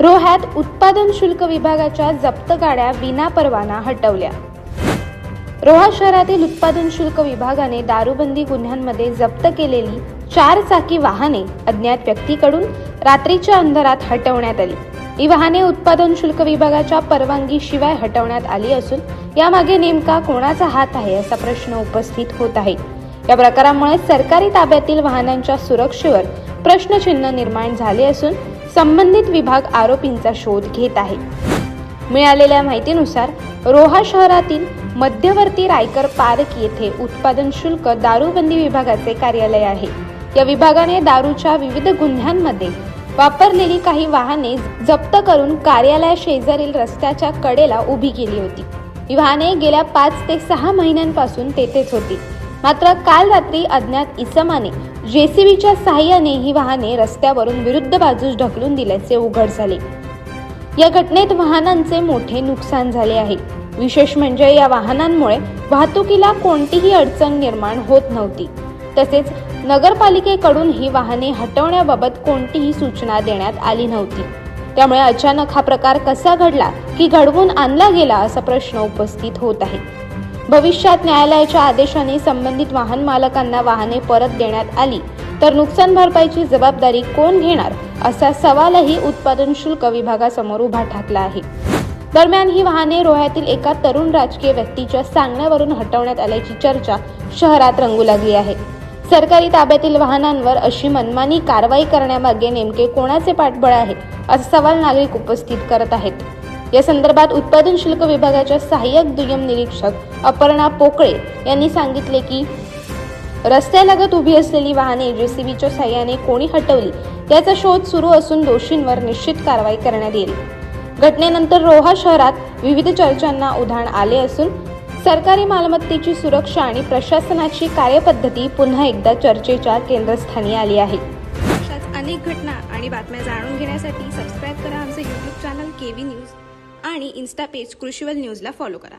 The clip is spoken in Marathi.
रोह्यात उत्पादन शुल्क विभागाच्या जप्त गाड्या विना परवाना हटवल्या। रोहा शहरातील उत्पादन शुल्क विभागाने दारूबंदी गुन्ह्यांमध्ये जप्त केलेली 4 चाकी वाहने अज्ञात व्यक्तीकडून रात्रीच्या अंधारात हटवण्यात आली। ही वाहने उत्पादन शुल्क विभागाच्या परवानगीशिवाय हटवण्यात आली असून यामागे नेमका कोणाचा हात आहे असा प्रश्न उपस्थित होत आहे। या प्रकारामुळे सरकारी ताब्यातील वाहनांच्या सुरक्षेवर प्रश्नचिन्ह निर्माण झाले असून संबंधित विभाग आरोपींचा शोध घेत आहे। मिळालेल्या माहितीनुसार रोहा शहरातील मध्यवर्ती रायकर पार्क येथे उत्पादन शुल्क दारूबंदी विभागाचे कार्यालय आहे। या विभागाने दारूच्या विविध गुन्ह्यांमध्ये वापरलेली काही वाहने जप्त करून कार्यालया शेजारील रस्त्याच्या कडेला उभी केली होती। ही वाहने गेल्या 5 ते 6 महिन्यांपासून तेथेच होती। मात्र काल रात्री अज्ञात इसमाने जेसीबीच्या सहाय्याने ही वाहने रस्त्यावरून विरुद्ध बाजूस ढकलून दिल्याचे उघड झाले। या घटनेत वाहनांचे मोठे नुकसान झाले आहे। विशेष म्हणजे या वाहनांमुळे वाहतुकीला कोणतीही अडचण निर्माण होत नव्हती। तसेच नगरपालिकेकडून ही वाहने हटवण्याबाबत कोणतीही सूचना देण्यात आली नव्हती। त्यामुळे अचानक हा प्रकार कसा घडला की घडवून आणला गेला असा प्रश्न उपस्थित होत आहे। भविष्यात न्यायालयाच्या आदेशाने संबंधित वाहन मालकांना वाहने परत देण्यात आली तर नुकसान भरपाईची जबाबदारी कोण घेणार असा सवालही उत्पादन शुल्क विभागासमोर उभा ठाकला आहे। दरम्यान ही वाहने रोह्यातील एका तरुण राजकीय व्यक्तीच्या सांगण्यावरून हटवण्यात आल्याची चर्चा शहरात रंगू लागली आहे। सरकारी ताब्यातील वाहनांवर अशी मनमानी कारवाई करण्यामागे नेमके कोणाचे पाठबळ आहे असा सवाल नागरिक उपस्थित करत आहेत। या संदर्भात उत्पादन शुल्क विभागाच्या सहाय्यक दुय्यम निरीक्षक अपर्णा पोकळे यांनी सांगितले की रस्त्यालगत उभी असलेली वाहने जेसीबीच्या सहाय्याने कोणी हटवली याचा शोध सुरू असून दोषींवर निश्चित कारवाई करण्यात येईल। घटनेनंतर रोहा शहरात विविध चर्चांना उधाण आले असून सरकारी मालमत्तेची सुरक्षा आणि प्रशासनाची कार्यपद्धती पुन्हा एकदा चर्चेच्या केंद्रस्थानी आली आहे। अशाच अनेक घटना आणि बातम्या जाणून घेण्यासाठी सबस्क्राईब करा आमचे YouTube चॅनल केवी न्यूज आणि इन्स्टा पेज कृषीवल न्यूजला फॉलो करा।